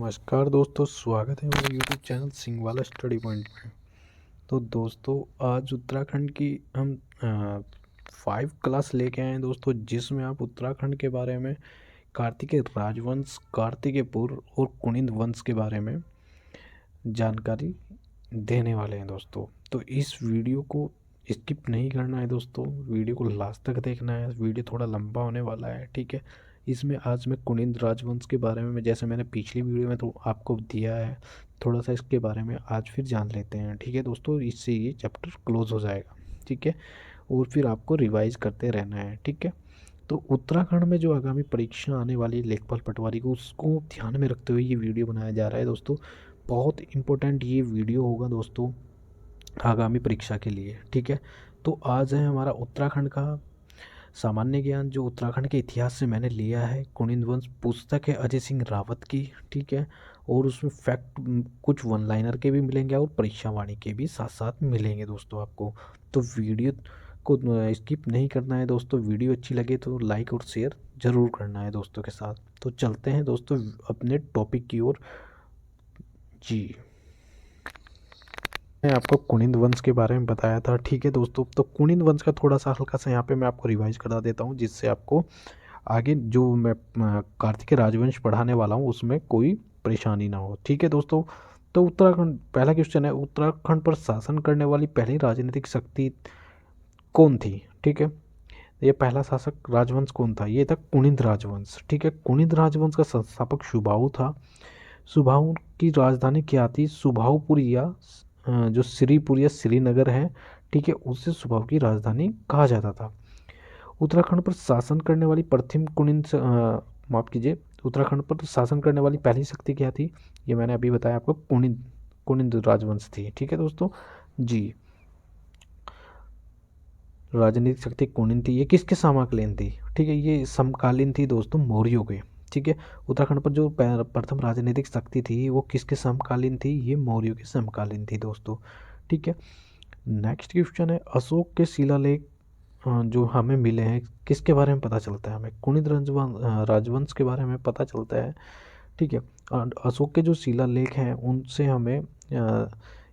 नमस्कार दोस्तों, स्वागत है मेरे YouTube channel Singhwala study point में। तो दोस्तों, आज उत्तराखंड की हम 5 क्लास लेके आए हैं दोस्तों, जिसमें आप उत्तराखंड के बारे में, कार्तिकेय राजवंश, कार्तिकेयपुर और कुनिंद वंश के बारे में जानकारी देने वाले हैं दोस्तों। तो इस वीडियो को स्किप नहीं करना है दोस्तों, वीडियो को लास्ट तक देखना है। वीडियो थोड़ा लंबा होने वाला है, ठीक है। इसमें आज मैं कुनिंद राजवंश के बारे में, जैसे मैंने पिछली वीडियो में तो आपको दिया है, थोड़ा सा इसके बारे में आज फिर जान लेते हैं, ठीक है दोस्तों। इससे ये चैप्टर क्लोज हो जाएगा, ठीक है। और फिर आपको रिवाइज करते रहना है, ठीक है। तो उत्तराखंड में जो आगामी परीक्षा आने वाली है लेखपाल पटवारी को, उसको ध्यान में रखते हुए ये वीडियो बनाया जा रहा है दोस्तों। बहुत इम्पोर्टेंट ये वीडियो होगा दोस्तों आगामी परीक्षा के लिए, ठीक है। तो आज है हमारा उत्तराखंड का सामान्य ज्ञान, जो उत्तराखंड के इतिहास से मैंने लिया है। कुनिंद वंश पुस्तक है अजय सिंह रावत की, ठीक है। और उसमें फैक्ट कुछ वन लाइनर के भी मिलेंगे और परीक्षा वाणी के भी साथ साथ मिलेंगे दोस्तों आपको। तो वीडियो को स्किप नहीं करना है दोस्तों। वीडियो अच्छी लगे तो लाइक और शेयर ज़रूर करना है दोस्तों के साथ। तो चलते हैं दोस्तों अपने टॉपिक की ओर। जी, मैं आपको कुनिंद वंश के बारे में बताया था, ठीक है दोस्तों। तो कुनिंद वंश का थोड़ा सा हल्का सा यहाँ पे मैं आपको रिवाइज करा देता हूँ, जिससे आपको आगे जो मैं कार्तिकेय राजवंश पढ़ाने वाला हूँ उसमें कोई परेशानी ना हो, ठीक है दोस्तों। तो उत्तराखंड, पहला क्वेश्चन है, उत्तराखंड पर शासन करने वाली पहली राजनीतिक शक्ति कौन थी, ठीक है। ये पहला शासक राजवंश कौन था, ये था कुनिंद राजवंश, ठीक है। कुनिंद राजवंश का संस्थापक सुबाहु था। सुबाहु की राजधानी क्या थी, सुबाहुपुर, या जो श्रीपुर या श्रीनगर है, ठीक है, उसे सुबाहु की राजधानी कहा जाता था। उत्तराखंड पर शासन करने वाली प्रथम कुनिंद, माफ कीजिए, उत्तराखंड पर शासन करने वाली पहली शक्ति क्या थी, ये मैंने अभी बताया आपको, कुनिंद कुनिंद राजवंश थी, ठीक है दोस्तों। जी, राजनीतिक शक्ति कुनिंद थी। ये किसके समकालीन थी, ठीक है, ये समकालीन थी दोस्तों मौर्यों के, ठीक है। उत्तराखंड पर जो प्रथम राजनीतिक शक्ति थी वो किसके समकालीन थी, ये मौर्यों के समकालीन थी दोस्तों, ठीक है। नेक्स्ट क्वेश्चन है, अशोक के शिलालेख जो हमें मिले हैं किसके बारे में पता चलता है, हमें कुनिंद राजवंश के बारे में पता चलता है, ठीक है। अशोक के जो शिलालेख हैं उनसे हमें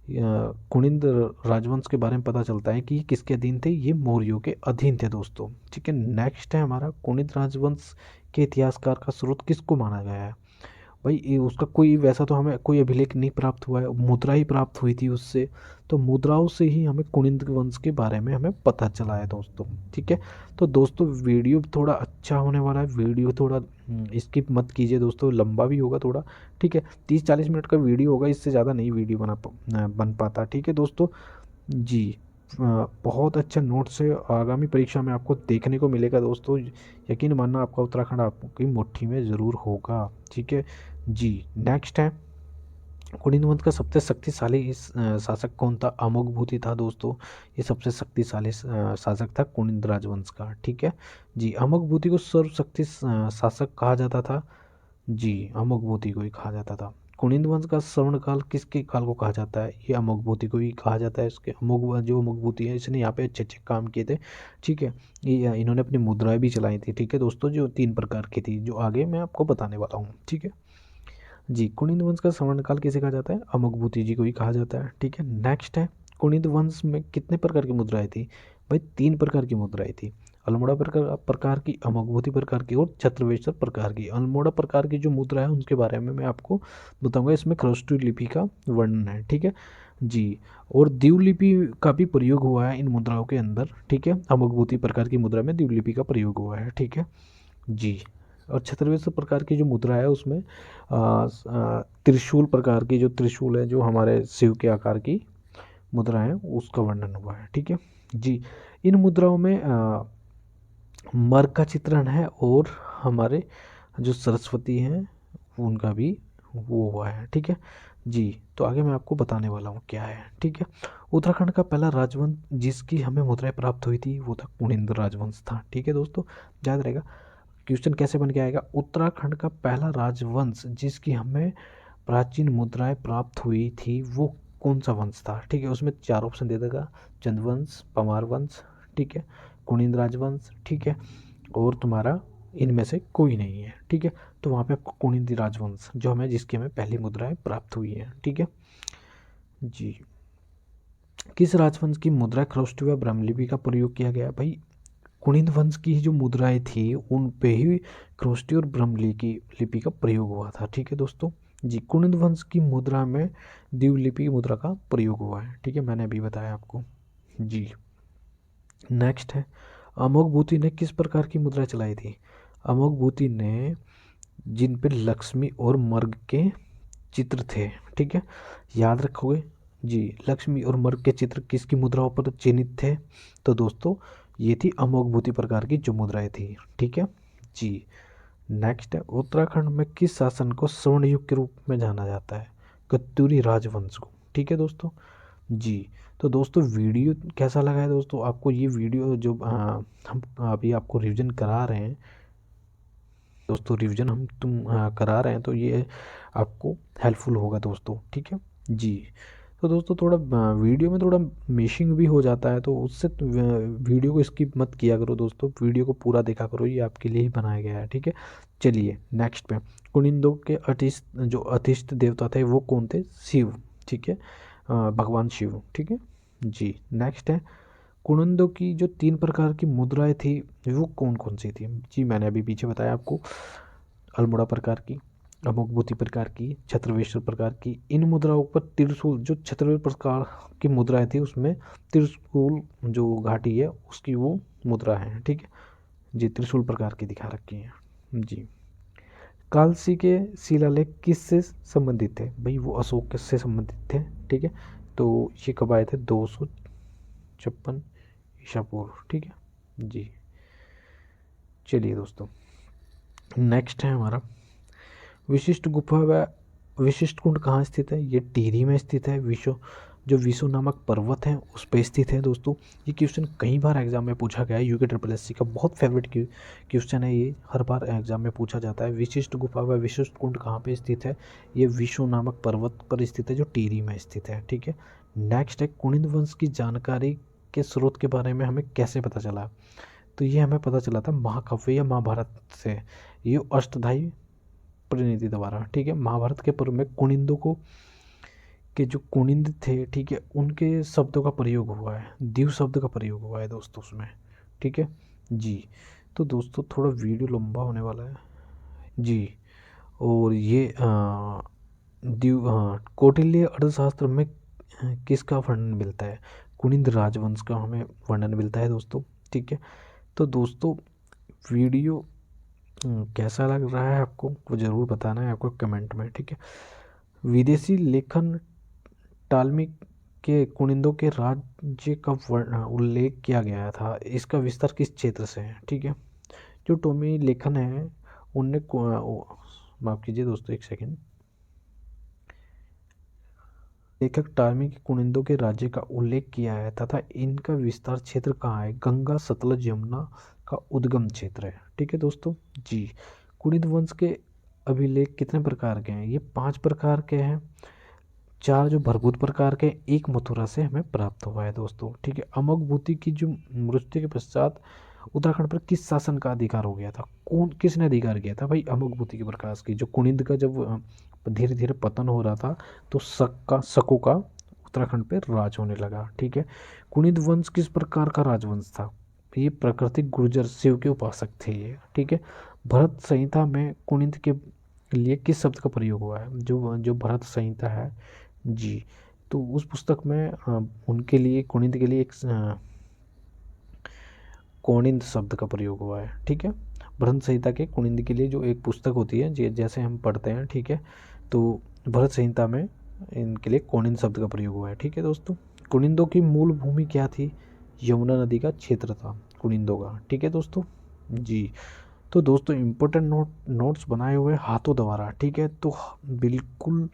कुनिंद राजवंश के बारे में पता चलता है कि किसके अधीन थे, ये मौर्यों के अधीन थे दोस्तों, ठीक है। नेक्स्ट है हमारा, कुनिंद राजवंश के इतिहासकार का स्रोत किसको माना गया है। भाई उसका कोई वैसा तो हमें कोई अभिलेख नहीं प्राप्त हुआ है, मुद्रा ही प्राप्त हुई थी उससे। तो मुद्राओं से ही हमें कुनिंद वंश के बारे में हमें पता चला है दोस्तों, ठीक है। तो दोस्तों वीडियो थोड़ा अच्छा होने वाला है, वीडियो थोड़ा स्किप मत कीजिए दोस्तों, लंबा भी होगा थोड़ा, ठीक है। 30-40 मिनट का वीडियो होगा, इससे ज़्यादा नहीं वीडियो बन पाता, ठीक है दोस्तों। जी, बहुत अच्छा नोट्स है, आगामी परीक्षा में आपको देखने को मिलेगा दोस्तों। यकीन मानना, आपका उत्तराखंड आपकी मुट्ठी में ज़रूर होगा, ठीक है। जी, नेक्स्ट है, कुनिंद वंश का सबसे शक्तिशाली शासक कौन था, अमोघभूति था दोस्तों। ये सबसे शक्तिशाली शासक था कुनिंद राजवंश का, ठीक है। जी, अमोघभूति को सर्वशक्ति शासक कहा जाता था। जी, अमोघभूति को ही कहा जाता था। कुनिंद वंश का स्वर्णकाल किसके काल को कहा जाता है, ये अमोघभूति को ही कहा जाता है। इसके जो अमोघभूति है, इसने यहाँ पे अच्छे अच्छे काम किए थे, ठीक है। ये इन्होंने अपनी मुद्राएं भी चलाई थी, ठीक है दोस्तों, जो 3 प्रकार की थी, जो आगे मैं आपको बताने वाला हूँ, ठीक है। जी, कुनिंद वंश का स्वर्णकाल किसे कहा जाता है, अमोघभूति जी को ही कहा जाता है, ठीक है। नेक्स्ट है, कुनिंद वंश में कितने प्रकार की मुद्राएं थी, भाई 3 प्रकार की मुद्राएं थी। अल्मोड़ा प्रकार की, अमोघभूति प्रकार की और छत्रवेश्वर प्रकार की। अल्मोड़ा प्रकार की जो मुद्रा है उनके बारे में मैं आपको बताऊंगा, इसमें खरोष्ठी लिपि का वर्णन है, ठीक है। जी, और दिवलिपि का भी प्रयोग हुआ है इन मुद्राओं के अंदर, ठीक है। अमोघभूति प्रकार की मुद्रा में दिवलिपि का प्रयोग हुआ है, ठीक है। जी, और छत्रवेश्वर प्रकार की जो मुद्रा है उसमें त्रिशूल प्रकार की, जो त्रिशूल है जो हमारे शिव के आकार की मुद्रा है, उसका वर्णन हुआ है, ठीक है। जी, इन मुद्राओं में मर्ग का चित्रण है, और हमारे जो सरस्वती हैं उनका भी वो हुआ है, ठीक है। जी, तो आगे मैं आपको बताने वाला हूँ क्या है, ठीक है। उत्तराखंड का पहला राजवंश जिसकी हमें मुद्राएं प्राप्त हुई थी वो था कुनिंद राजवंश था, ठीक है दोस्तों, याद रहेगा। क्वेश्चन कैसे बन के आएगा, उत्तराखंड का पहला राजवंश जिसकी हमें प्राचीन मुद्राएं प्राप्त हुई थी वो कौन सा वंश था, ठीक है। उसमें 4 ऑप्शन दे देगा, चंद्रवंश, पंवार वंश, ठीक है, कुनिंद राजवंश, ठीक है, और तुम्हारा इनमें से कोई नहीं है, ठीक है। तो वहाँ पे आपको कुनिंद राजवंश जो हमें जिसकी हमें पहली मुद्राएं प्राप्त हुई हैं, ठीक है जी। किस राजवंश की मुद्रा ख्रोष्ट व ब्रह्मलिपि का प्रयोग किया गया? भाई कुनिंद वंश की जो मुद्राएं थी उन पे ही ख्रोष्टी और ब्रह्मलिपि की लिपि का प्रयोग हुआ था, ठीक है दोस्तों जी। कुनिंद वंश की मुद्रा में द्वीलिपि मुद्रा का प्रयोग हुआ है, ठीक है, मैंने अभी बताया आपको जी। नेक्स्ट है, अमोघ भूति ने किस प्रकार की मुद्रा चलाई थी? अमोघ भूति ने जिन पे लक्ष्मी और मर्ग के चित्र थे, ठीक है, याद रखोगे जी। लक्ष्मी और मर्ग के चित्र किसकी मुद्राओं पर चिन्हित थे? तो दोस्तों ये थी अमोघ भूति प्रकार की जो मुद्राएं थी, ठीक है जी। नेक्स्ट है, उत्तराखंड में किस शासन को स्वर्ण युग के रूप में जाना जाता है? कत्यूरी राजवंश को, ठीक है दोस्तों जी। तो दोस्तों वीडियो कैसा लगा है दोस्तों आपको? ये वीडियो जो हम अभी आपको रिवीजन करा रहे हैं दोस्तों, रिवीजन करा रहे हैं, तो ये आपको हेल्पफुल होगा दोस्तों, ठीक है जी। तो दोस्तों थोड़ा वीडियो में थोड़ा मिशिंग भी हो जाता है, तो उससे वीडियो को स्किप मत किया करो दोस्तों, वीडियो को पूरा देखा करो, ये आपके लिए ही बनाया गया है, ठीक है। चलिए नेक्स्ट पे, कुनिंदों के अतिष्ट देवता थे वो कौन थे? शिव, ठीक है, भगवान शिव, ठीक है जी। नेक्स्ट है, कुनिंदों की जो 3 प्रकार की मुद्राएं थी वो कौन कौन सी थी? जी मैंने अभी पीछे बताया आपको, अल्मोड़ा प्रकार की, अमुकभूति प्रकार की, छत्रवेश्वर प्रकार की। इन मुद्राओं पर त्रिशूल, जो छत्रवेश्वर प्रकार की मुद्राएं थी उसमें त्रिशूल जो घाटी है उसकी वो मुद्रा है, ठीक है जी, त्रिशूल प्रकार की दिखा रखी है जी। कालसी के शिलालेख किससे संबंधित थे? भाई वो अशोक से संबंधित थे, ठीक है। तो ये कब आए थे? 256 ईसा पूर्व, ठीक है जी। चलिए दोस्तों नेक्स्ट है हमारा, विशिष्ट गुफा व विशिष्ट कुंड कहाँ स्थित है? ये टिहरी में स्थित है। जो विशु नामक पर्वत है उस पर स्थित है दोस्तों। ये क्वेश्चन कई बार एग्जाम में पूछा गया है, यूके ट्रिपल एस सी का बहुत फेवरेट क्वेश्चन है, ये हर बार एग्जाम में पूछा जाता है। विशिष्ट गुफा व विशिष्ट कुंड कहाँ पे स्थित है? ये विशु नामक पर्वत पर स्थित है जो टिहरी में स्थित है, ठीक है। नेक्स्ट है, कुनिंद वंश की जानकारी के स्रोत के बारे में हमें कैसे पता चला? तो ये हमें पता चला था महाकाव्य या महाभारत से, ये अष्टधाई प्रतिनिधि द्वारा, ठीक है। महाभारत के पूर्व में कुनिंदों को के जो कुनिंद थे, ठीक है, उनके शब्दों का प्रयोग हुआ है, दीव शब्द का प्रयोग हुआ है दोस्तों उसमें, ठीक है जी। तो दोस्तों थोड़ा वीडियो लंबा होने वाला है जी। और ये दीव कौटिल्य अर्थशास्त्र में किसका वर्णन मिलता है? कुनिंद राजवंश का हमें वर्णन मिलता है दोस्तों, ठीक है। तो दोस्तों वीडियो कैसा लग रहा है आपको वो ज़रूर बताना है आपको कमेंट में, ठीक है। विदेशी लेखन टाल्मी के कुनिंदों के राज्य का उल्लेख किया गया था, इसका विस्तार किस क्षेत्र से है? ठीक है, जो टोमी लेखन है उनने माफ़ कीजिए दोस्तों एक सेकेंड, लेखक टाल्मी के कुनिंदों के राज्य का उल्लेख किया है तथा इनका विस्तार क्षेत्र कहाँ है? गंगा सतलज यमुना का उद्गम क्षेत्र है, ठीक है दोस्तों जी। कुनिंद वंश के अभिलेख कितने प्रकार के हैं? ये 5 प्रकार के हैं, 4 जो भरभूत प्रकार के, एक मथुरा से हमें प्राप्त हुआ है दोस्तों, ठीक है। अमोघ भूति की जो मृत्यु के पश्चात उत्तराखंड पर किस शासन का अधिकार हो गया था? कौन किसने अधिकार किया था? भाई अमोघ भूति के प्रकाश की, जो कुनिंद का जब धीरे धीरे पतन हो रहा था तो शकों का उत्तराखंड पे राज होने लगा, ठीक है। कुनिंद वंश किस प्रकार का राजवंश था? ये प्राकृतिक गुर्जर शिव के उपासक थे ये, ठीक है। भरत संहिता में कुनिंद के लिए किस शब्द का प्रयोग हुआ है? जो जो भरत संहिता है जी, तो उस पुस्तक में उनके लिए कुनिंद के लिए एक कोनिंद शब्द का प्रयोग हुआ है, ठीक है। भरत संहिता के कुनिंद के लिए जो एक पुस्तक होती है जैसे हम पढ़ते हैं, ठीक है, तो भरत संहिता में इनके लिए कोनिंद शब्द का प्रयोग हुआ है, ठीक है दोस्तों। कुनिंदों की मूल भूमि क्या थी? यमुना नदी का क्षेत्र था कुनिंदों का, ठीक है दोस्तों जी। तो दोस्तों इम्पोर्टेंट नोट्स बनाए हुए हाथों द्वारा, ठीक है, तो बिल्कुल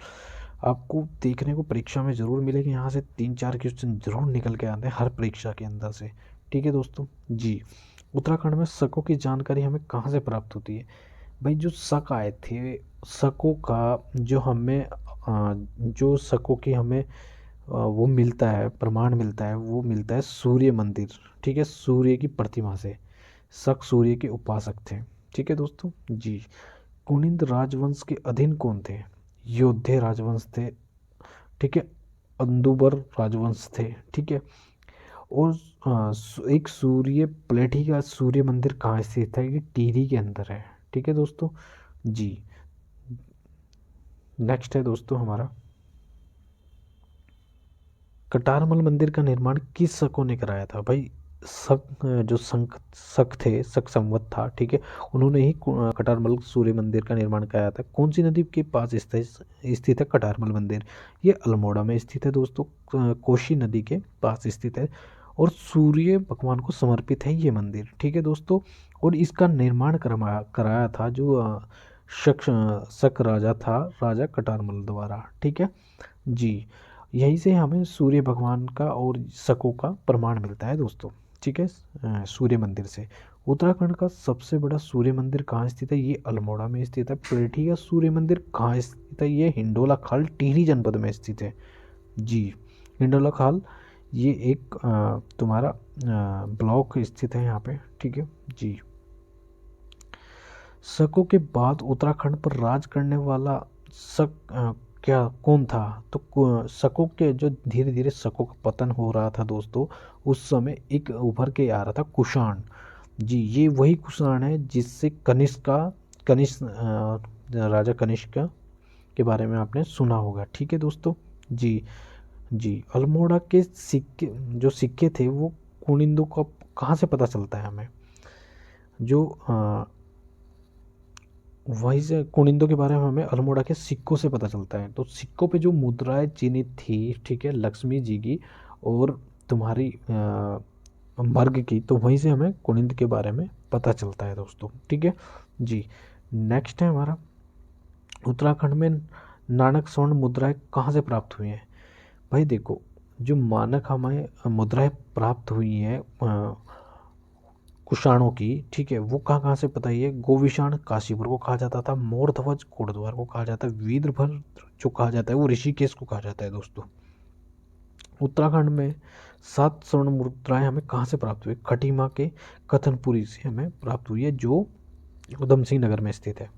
आपको देखने को परीक्षा में ज़रूर मिलेगी, यहाँ से 3-4 क्वेश्चन जरूर निकल के आते हैं हर परीक्षा के अंदर से, ठीक है दोस्तों जी। उत्तराखंड में शकों की जानकारी हमें कहाँ से प्राप्त होती है? भाई जो शक आए थे, शकों का जो शकों की हमें वो मिलता है, प्रमाण मिलता है, वो मिलता है सूर्य मंदिर, ठीक है, सूर्य की प्रतिमा से। शक सूर्य के उपासक थे, ठीक है दोस्तों जी। कुनिंद राजवंश के अधीन कौन थे? योद्धे राजवंश थे, ठीक है, अंदुबर राजवंश थे, ठीक है। और एक सूर्य प्लेठी का सूर्य मंदिर कहाँ स्थित है? ये टिहरी के अंदर है, ठीक है दोस्तों जी। नेक्स्ट है दोस्तों हमारा, कटारमल मंदिर का निर्माण किस शकों ने कराया था? भाई शक, जो शक थे, शक संवत था, ठीक है, उन्होंने ही कटारमल सूर्य मंदिर का निर्माण कराया था। कौन सी नदी के पास स्थित है कटारमल मंदिर? ये अल्मोड़ा में स्थित है दोस्तों, कोशी नदी के पास स्थित है, और सूर्य भगवान को समर्पित है ये मंदिर, ठीक है दोस्तों। और इसका निर्माण कराया था जो शक शक राजा था, राजा कटारमल द्वारा, ठीक है जी। यहीं से हमें सूर्य भगवान का और शकों का प्रमाण मिलता है दोस्तों, ठीक है, सूर्य मंदिर से। उत्तराखंड का सबसे बड़ा सूर्य मंदिर कहाँ स्थित है? ये अल्मोड़ा में स्थित है। प्लेठी का सूर्य मंदिर कहाँ स्थित है? ये हिंडोला खाल टिहरी जनपद में स्थित है जी। हिंडोला खाल ये एक तुम्हारा ब्लॉक स्थित है यहाँ पे, ठीक है जी। शकों के बाद उत्तराखंड पर राज करने वाला शक क्या कौन था? तो शकों के जो धीरे धीरे शकों का पतन हो रहा था दोस्तों, उस समय एक उभर के आ रहा था कुषाण जी। ये वही कुषाण है जिससे कनिष्क राजा कनिष्क के बारे में आपने सुना होगा, ठीक है दोस्तों जी। जी अल्मोड़ा के सिक्के, जो सिक्के थे वो कुनिंदों का कहाँ से पता चलता है हमें? जो वहीं से कुनिंदों के बारे में हमें अल्मोड़ा के सिक्कों से पता चलता है। तो सिक्कों पे जो मुद्राएं चिन्हित थी, ठीक है, लक्ष्मी जी की और तुम्हारी मर्ग की, तो वहीं से हमें कुनिंद के बारे में पता चलता है दोस्तों, ठीक है जी। नेक्स्ट है हमारा, उत्तराखंड में नानक स्वर्ण मुद्राएं कहाँ से प्राप्त हुई हैं? भाई देखो, जो मानक हमें मुद्राएं प्राप्त हुई हैं कुषाणों की, ठीक है, वो कहाँ कहाँ से पता ही है। गोविषाण काशीपुर को कहा जाता था, मोर ध्वज कोटद्वार को कहा जाता है, वीरभद्र जो कहा जाता है वो ऋषिकेश को कहा जाता है दोस्तों। उत्तराखंड में 7 स्वर्ण मुद्राएं हमें कहाँ से प्राप्त हुई? खटीमा के कथनपुरी से हमें प्राप्त हुई है, जो उधम सिंह नगर में स्थित है।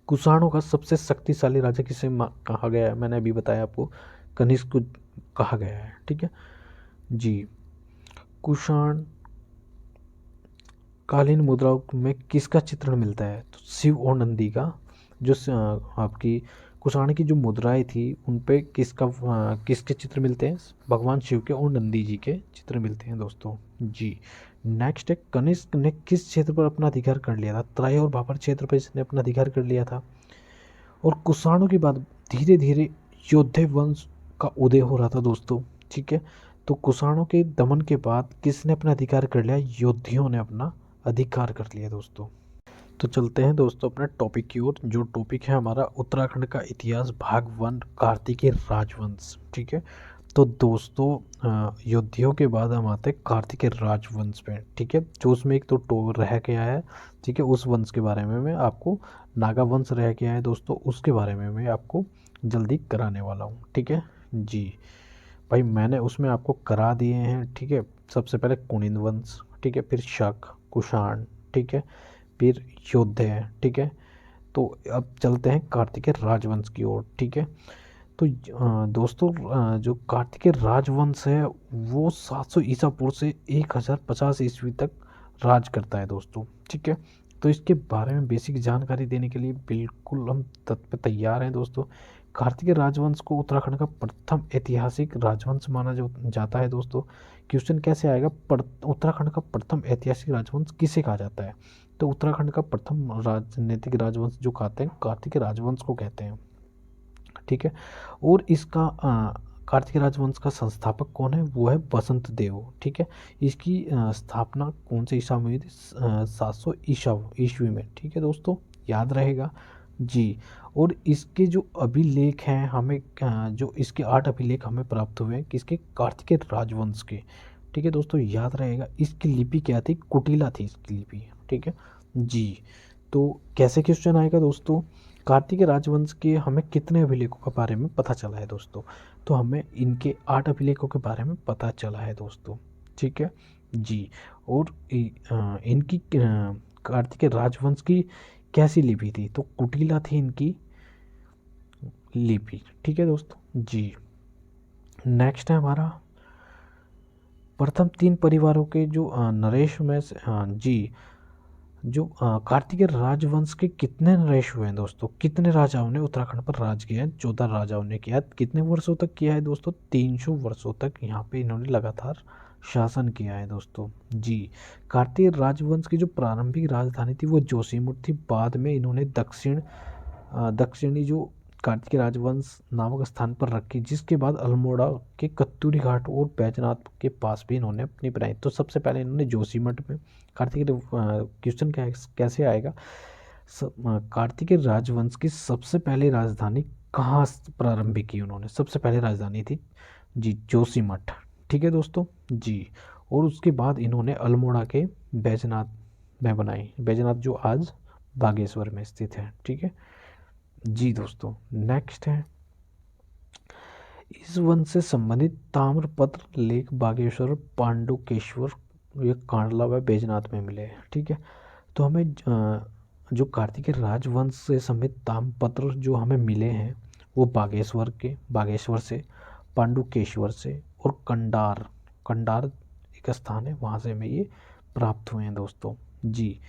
कुषाणों का सबसे शक्तिशाली राजा किसे कहा गया है? मैंने अभी बताया आपको, कनिष्क को कहा गया है, ठीक है जी। कुषाण कालीन मुद्राओं में किसका चित्रण मिलता है? तो शिव और नंदी का। जो आपकी कुषाण की जो मुद्राएं थी उन पे किसके चित्र मिलते हैं? भगवान शिव के और नंदी जी के चित्र मिलते हैं दोस्तों जी। नेक्स्ट है, कनिष्क ने किस क्षेत्र पर अपना अधिकार कर लिया था? त्राय और बाबर क्षेत्र पर इसने अपना अधिकार कर लिया था। और कुषाणों के बाद धीरे धीरे योद्धे वंश का उदय हो रहा था दोस्तों, ठीक है। तो कुषाणों के दमन के बाद किसने अपना अधिकार कर लिया? योद्धियों ने अपना अधिकार कर लिया दोस्तों। तो चलते हैं दोस्तों अपने टॉपिक की ओर, जो टॉपिक है हमारा उत्तराखंड का इतिहास भाग 1, कार्तिकेय राजवंश, ठीक है। तो दोस्तों योद्धियों के बाद हम आते हैं कार्तिकेय राजवंश पे, ठीक है, जो उसमें एक तो रह गया है, ठीक है। उस वंश के बारे में मैं आपको, नागा वंश रह गया है दोस्तों, उसके बारे में मैं आपको जल्दी कराने वाला हूँ, ठीक है जी। भाई मैंने उसमें आपको करा दिए हैं, ठीक है। सबसे पहले कुनिंद वंश, ठीक है, फिर शक, कुषाण, ठीक है, फिर योद्धे, ठीक है। तो अब चलते हैं कार्तिकेय राजवंश की ओर, ठीक है। तो दोस्तों जो कार्तिकेय राजवंश है वो 700 ईसा पूर्व से 1050 ईस्वी तक राज करता है दोस्तों, ठीक है। तो इसके बारे में बेसिक जानकारी देने के लिए बिल्कुल हम तैयार हैं दोस्तों। कार्तिकेय राजवंश को उत्तराखंड का प्रथम ऐतिहासिक राजवंश माना जाता है दोस्तों। क्वेश्चन कैसे आएगा, उत्तराखंड का प्रथम ऐतिहासिक राजवंश किसे कहा जाता है? तो उत्तराखंड का प्रथम राजनीतिक राजवंश जो कहते हैं कार्तिकेय राजवंश को कहते हैं, ठीक है। और इसका कार्तिकेय राजवंश का संस्थापक कौन है? वो है वसंत देव, ठीक है। इसकी स्थापना कौन से ईसा में हुई थी? 700 ईस्वी में, ठीक है दोस्तों, याद रहेगा जी। और इसके जो अभिलेख हैं हमें जो इसके 8 अभिलेख हमें प्राप्त हुए हैं किसके? कार्तिकेय राजवंश के, ठीक है दोस्तों, याद रहेगा। इसकी लिपि क्या थी? कुटिला थी इसकी लिपि, ठीक है जी। तो कैसे क्वेश्चन आएगा दोस्तों? कार्तिकेय राजवंश के हमें कितने अभिलेखों के बारे में पता चला है दोस्तों? तो हमें इनके 8 अभिलेखों के बारे में पता चला है दोस्तों, ठीक है जी। और इनकी कार्तिकेय राजवंश की कैसी लिपि थी, तो कुटिला थी इनकी लिपि। ठीक है दोस्तों जी। नेक्स्ट है हमारा प्रथम 3 परिवारों के जो नरेश में से जी जो कार्तिकेय राजवंश के कितने नरेश हुए हैं दोस्तों, कितने राजाओं ने उत्तराखंड पर राज किया है? 14 राजाओं ने किया। कितने वर्षों तक किया है दोस्तों? 300 वर्षों तक यहाँ पे इन्होंने लगातार शासन किया है दोस्तों जी। कार्तिकेय राजवंश की जो प्रारंभिक राजधानी थी वो जोशीमठ थी। बाद में इन्होंने दक्षिणी जो कार्तिकेय राजवंश नामक स्थान पर रखी, जिसके बाद अल्मोड़ा के कत्तूरी घाट और बैजनाथ के पास भी इन्होंने अपनी बनाई। तो सबसे पहले इन्होंने जोशीमठ में कार्तिकेय क्वेश्चन कैसे आएगा, कार्तिकेय राजवंश की सबसे पहली राजधानी कहाँ प्रारंभिक की उन्होंने? सबसे पहले राजधानी थी जी जोशीमठ। ठीक है दोस्तों जी। और उसके बाद इन्होंने अल्मोड़ा के बैजनाथ में बनाई, बैजनाथ जो आज बागेश्वर में स्थित है। ठीक है जी दोस्तों। नेक्स्ट है इस वंश से संबंधित ताम्रपत्र लेख बागेश्वर, पांडुकेश्वर, ये कांडला व बैजनाथ में मिले हैं। ठीक है, तो हमें जो कार्तिकेय राजवंश से संबंधित ताम्रपत्र जो हमें मिले हैं वो बागेश्वर से, पांडुकेश्वर से और कंडार एक स्थान है वहाँ से हमें ये प्राप्त हुए हैं दोस्तों जी।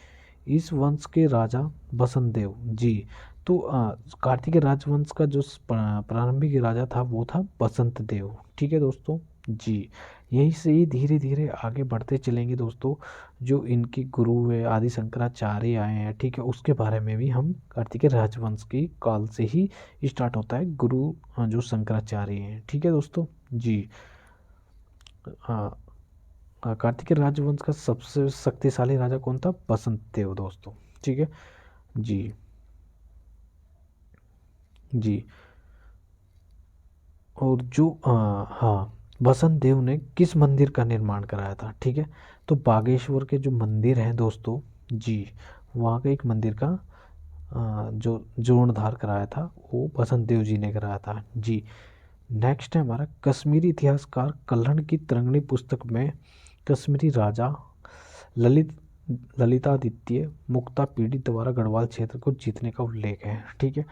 इस वंश के राजा बसंत देव जी। तो कार्तिकेय राजवंश का जो प्रारंभिक राजा था वो था बसंत देव। ठीक है दोस्तों जी। यहीं से ही धीरे धीरे आगे बढ़ते चलेंगे दोस्तों। जो इनके गुरु है आदि शंकराचार्य आए हैं, ठीक है, उसके बारे में भी हम कार्तिकेय राजवंश की काल से ही स्टार्ट होता है गुरु जो शंकराचार्य हैं। ठीक है दोस्तों जी। कार्तिकेय राजवंश का सबसे शक्तिशाली राजा कौन था? बसंत देव दोस्तों। ठीक है जी जी। और जो हाँ, बसंत देव ने किस मंदिर का निर्माण कराया था? ठीक है, तो बागेश्वर के जो मंदिर हैं दोस्तों जी, वहाँ का एक मंदिर का जो जीर्णोद्धार कराया था वो बसंत देव जी ने कराया था जी। नेक्स्ट है हमारा कश्मीरी इतिहासकार कल्हण की तरंगिणी पुस्तक में कश्मीरी राजा ललितादित्य मुक्ता पीढ़ी द्वारा गढ़वाल क्षेत्र को जीतने का उल्लेख है। ठीक है,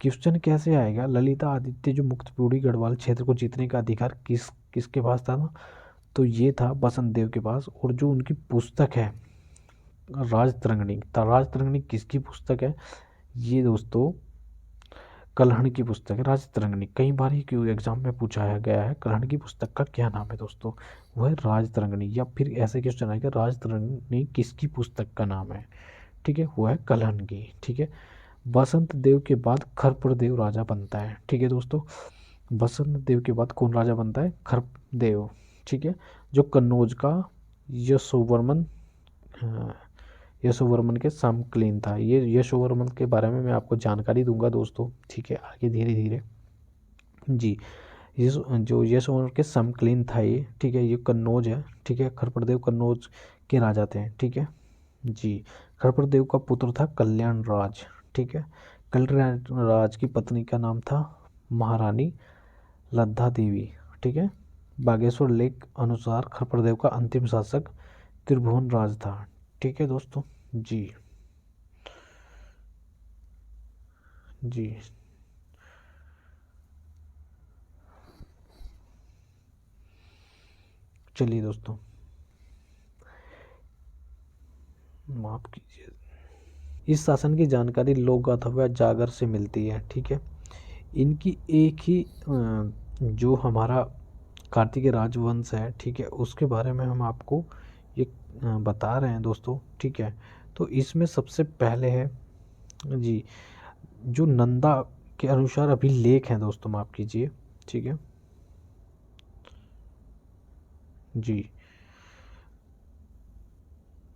क्वेश्चन कैसे आएगा, ललिता आदित्य जो मुक्त पीढ़ी गढ़वाल क्षेत्र को जीतने का अधिकार किसके पास था ना? तो ये था बसंत देव के पास। और जो उनकी पुस्तक है राजतरंगिणी किसकी पुस्तक है? ये दोस्तों कल्हण की पुस्तक है राजतरंगिणी। कई बार ही क्यों एग्जाम में पूछा गया है कल्हण की पुस्तक का क्या नाम है दोस्तों? वह है राजतरंगिणी। या फिर ऐसे क्वेश्चन आएगा राजतरंगिणी किसकी पुस्तक का नाम है? ठीक है, वो है कल्हण की। ठीक है, बसंत देव के बाद खरप्रदेव राजा बनता है। ठीक है दोस्तों, बसंत देव के बाद कौन राजा बनता है? खरप्रदेव। ठीक है, जो कन्नौज का यशोवर्मन के समकालीन था। ये यशोवर्मन के बारे में मैं आपको जानकारी दूंगा दोस्तों। ठीक है, आगे धीरे धीरे जी। जो यशोवर्मन के समकालीन था ये। ठीक है, ये कन्नौज है। ठीक है, खरप्रदेव कन्नौज के राजा थे। ठीक है जी। खरप्रदेव का पुत्र था कल्याण राज। ठीक है, कल्याण राज की पत्नी का नाम था महारानी लद्दा देवी। ठीक है, बागेश्वर लेख अनुसार खरप्रदेव का अंतिम शासक त्रिभुवन राज था। ठीक है दोस्तों जी जी। चलिए दोस्तों, माफ कीजिए, इस शासन की जानकारी लोक गाथा व जागर से मिलती है। ठीक है, इनकी एक ही जो हमारा कार्तिकेय राजवंश है, ठीक है, उसके बारे में हम आपको ये बता रहे हैं दोस्तों। ठीक है, तो इसमें सबसे पहले है जी जो नंदा के अनुसार अभिलेख हैं दोस्तों, माफ कीजिए। ठीक है जी,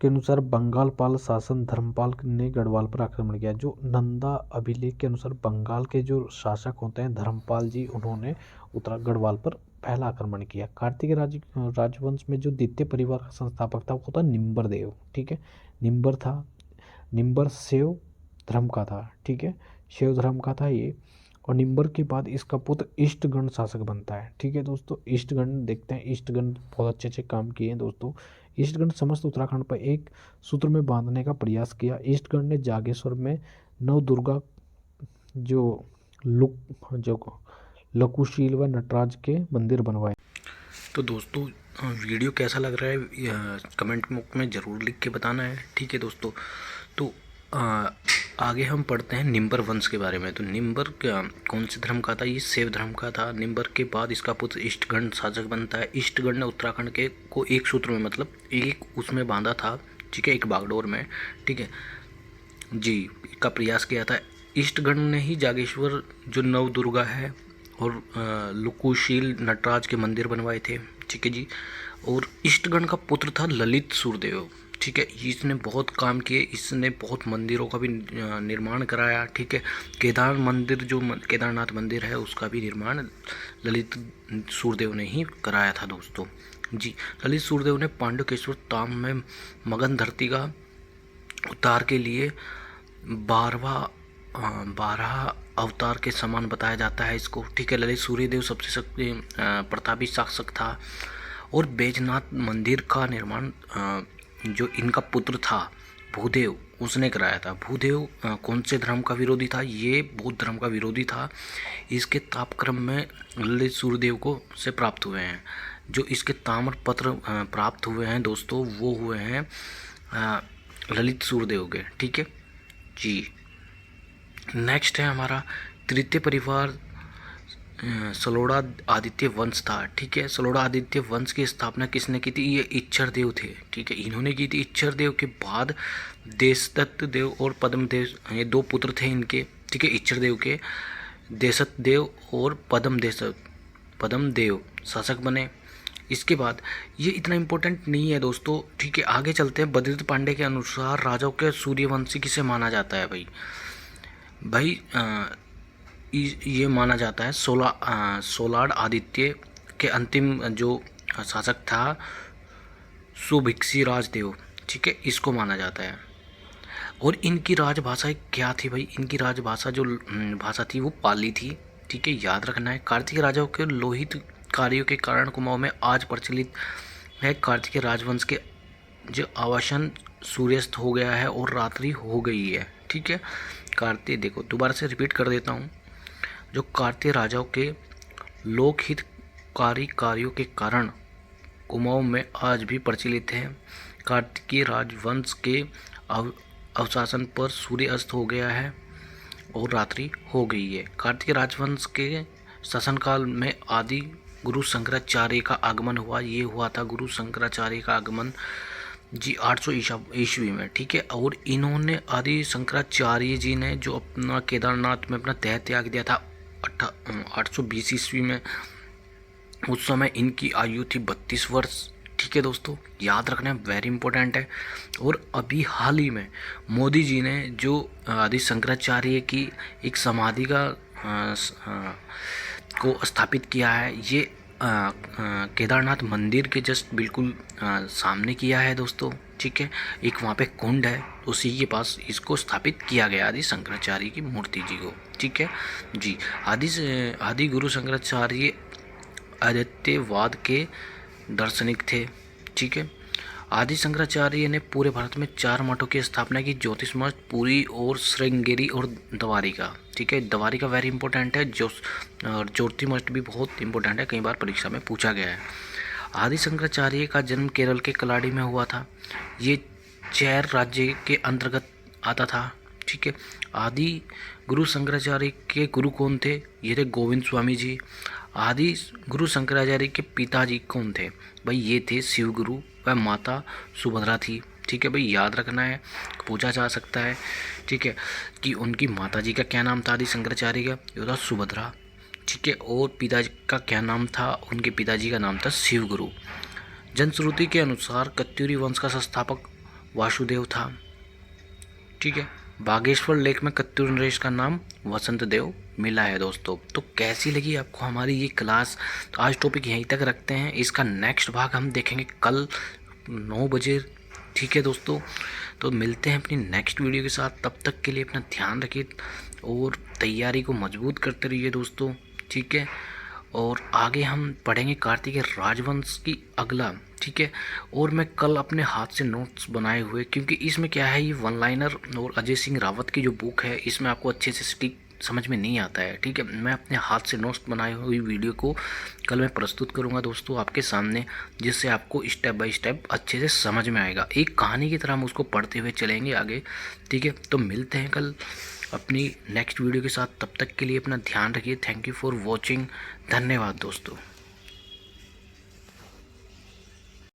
के अनुसार बंगाल पाल शासन धर्मपाल ने गढ़वाल पर आक्रमण किया। जो नंदा अभिलेख के अनुसार बंगाल के जो शासक होते हैं धर्मपाल जी, उन्होंने गढ़वाल पर पहला आक्रमण किया। कार्तिकेय राजवंश में जो द्वितीय परिवार का संस्थापक था वो था निम्बर देव। ठीक है, निम्बर शैव धर्म का था। ठीक है, शैव धर्म का था ये। और निम्बर के बाद इसका पुत्र इष्टगण शासक बनता है। ठीक है दोस्तों, इष्टगण देखते हैं, इष्टगण बहुत अच्छे अच्छे काम किए हैं दोस्तों। ईस्टगढ़ समस्त उत्तराखंड पर एक सूत्र में बांधने का प्रयास किया। ईस्टगढ़ ने जागेश्वर में नवदुर्गा जो लुक जो लकुशील व नटराज के मंदिर बनवाए। तो दोस्तों वीडियो कैसा लग रहा है कमेंट में ज़रूर लिख के बताना है, ठीक है दोस्तों। तो आगे हम पढ़ते हैं निम्बर वंश के बारे में। तो निम्बर कौन से धर्म का था? ये शैव धर्म का था। निम्बर के बाद इसका पुत्र ईस्टगढ़ शासक बनता है। ईस्टगढ़ ने उत्तराखंड के को एक सूत्र में मतलब एक उसमें बांधा था, ठीक है, एक बागडोर में, ठीक है जी, का प्रयास किया था। ईस्टगढ़ ने ही जागेश्वर जो नवदुर्गा है और लुकुशील नटराज के मंदिर बनवाए थे, ठीक है जी। और ईस्टगढ़ का पुत्र था ललित सूर्यदेव, ठीक है। इसने बहुत काम किए, इसने बहुत मंदिरों का भी निर्माण कराया, ठीक है। केदार मंदिर जो केदारनाथ मंदिर है उसका भी निर्माण ललित सूर्यदेव ने ही कराया था दोस्तों जी। ललित सूर्यदेव ने पांडुकेश्वर ताम में मगन धरती का उद्धार के लिए 12 अवतार के समान बताया जाता है इसको, ठीक है। ललित सूर्यदेव सबसे प्रतापी शासक था। और बैजनाथ मंदिर का निर्माण जो इनका पुत्र था भूदेव उसने कराया था। भूदेव कौन से धर्म का विरोधी था? ये बौद्ध धर्म का विरोधी था। इसके तापक्रम में ललित सूर्यदेव को से प्राप्त हुए हैं। जो इसके ताम्र पत्र प्राप्त हुए हैं दोस्तों वो हुए हैं ललित सूर्यदेव के, ठीक है जी। नेक्स्ट है हमारा तृतीय परिवार सलोड़ा आदित्य वंश था, ठीक है। सलोड़ा आदित्य वंश की स्थापना किसने की थी? ये इच्छर देव थे, ठीक है, इन्होंने की थी। इच्छर देव के बाद देशदत्त देव और पद्मदेव, ये दो पुत्र थे इनके, ठीक है, इच्छर देव के। देशदत्त देव और पद्मदेव शासक बने। इसके बाद ये इतना इम्पोर्टेंट नहीं है दोस्तों, ठीक है। आगे चलते हैं। बद्रीनाथ पांडे के अनुसार राजाओं के सूर्यवंशी किसे माना जाता है? भाई ये माना जाता है सोलाड़ आदित्य के अंतिम जो शासक था सुभिक्षी राजदेव, ठीक है, इसको माना जाता है। और इनकी राजभाषा क्या थी भाई? इनकी राजभाषा जो भाषा थी वो पाली थी, ठीक है, याद रखना है। कार्तिक राजाओं के लोहित कार्यों के कारण कुमाऊं में आज प्रचलित है कार्तिक राजवंश के जो आवासन सूर्यास्त हो गया है और रात्रि हो गई है, ठीक है। कार्तिक देखो दोबारा से रिपीट कर देता हूँ। जो कार्तिक राजाओं के लोकहितकारी कार्यों के कारण कुमाऊं में आज भी प्रचलित है। कार्तिकीय राजवंश के अवशासन पर सूर्य अस्त हो गया है और रात्रि हो गई है। कार्तिकीय राजवंश के शासनकाल में आदि गुरु शंकराचार्य का आगमन हुआ। ये हुआ था गुरु शंकराचार्य का आगमन जी 800 ईस्वी में, ठीक है। और इन्होंने आदि शंकराचार्य जी ने जो अपना केदारनाथ में अपना देह त्याग दिया था 820 ईस्वी में, उस समय इनकी आयु थी 32 वर्ष, ठीक है दोस्तों, याद रखना वेरी इंपॉर्टेंट है। और अभी हाल ही में मोदी जी ने जो आदि शंकराचार्य की एक समाधि का को स्थापित किया है, ये केदारनाथ मंदिर के जस्ट बिल्कुल सामने किया है दोस्तों, ठीक है। एक वहाँ पे कुंड है, उसी के पास इसको स्थापित किया गया आदि शंकराचार्य की मूर्ति जी को, ठीक है जी। आदि गुरु शंकराचार्य आदित्यवाद के दार्शनिक थे, ठीक है। आदि शंकराचार्य ने पूरे भारत में 4 मठों की स्थापना की, ज्योतिष मठ, पुरी और श्रृंगेरी और द्वारिका, ठीक है। द्वारिका वेरी इंपॉर्टेंट है, ज्योति मठ भी बहुत इंपॉर्टेंट है, कई बार परीक्षा में पूछा गया है। आदि शंकराचार्य का जन्म केरल के कलाड़ी में हुआ था। ये चैर राज्य के अंतर्गत आता था, ठीक है। आदि गुरु शंकराचार्य के गुरु कौन थे? ये थे गोविंद स्वामी जी। आदि गुरु शंकराचार्य के पिताजी कौन थे? भाई ये थे शिव गुरु व माता सुभद्रा थी, ठीक है भाई, याद रखना है, पूछा जा सकता है, ठीक है, कि उनकी माताजी का क्या नाम था आदि शंकराचार्य का? ये था सुभद्रा, ठीक है। और पिताजी का क्या नाम था? उनके पिताजी का नाम था शिव गुरु। जनश्रुति के अनुसार कत्यूरी वंश का संस्थापक वासुदेव था, ठीक है। बागेश्वर लेक में कत्यूर नरेश का नाम वसंत देव मिला है दोस्तों। तो कैसी लगी आपको हमारी ये क्लास? तो आज टॉपिक यहीं तक रखते हैं, इसका नेक्स्ट भाग हम देखेंगे कल 9 बजे, ठीक है दोस्तों। तो मिलते हैं अपनी नेक्स्ट वीडियो के साथ, तब तक के लिए अपना ध्यान रखिए और तैयारी को मजबूत करते रहिए दोस्तों, ठीक है। और आगे हम पढ़ेंगे कार्तिकेय राजवंश की अगला ठीक है। और मैं कल अपने हाथ से नोट्स बनाए हुए, क्योंकि इसमें क्या है, ये वन लाइनर और अजय सिंह रावत की जो बुक है इसमें आपको अच्छे से स्टिक समझ में नहीं आता है। ठीक है, मैं अपने हाथ से नोट्स बनाई हुई वीडियो को कल मैं प्रस्तुत करूंगा दोस्तों आपके सामने, जिससे आपको स्टेप बाय स्टेप अच्छे से समझ में आएगा। एक कहानी की तरह हम उसको पढ़ते हुए चलेंगे आगे। ठीक है, तो मिलते हैं कल अपनी नेक्स्ट वीडियो के साथ। तब तक के लिए अपना ध्यान रखिए। Thank you for watching. धन्यवाद दोस्तों।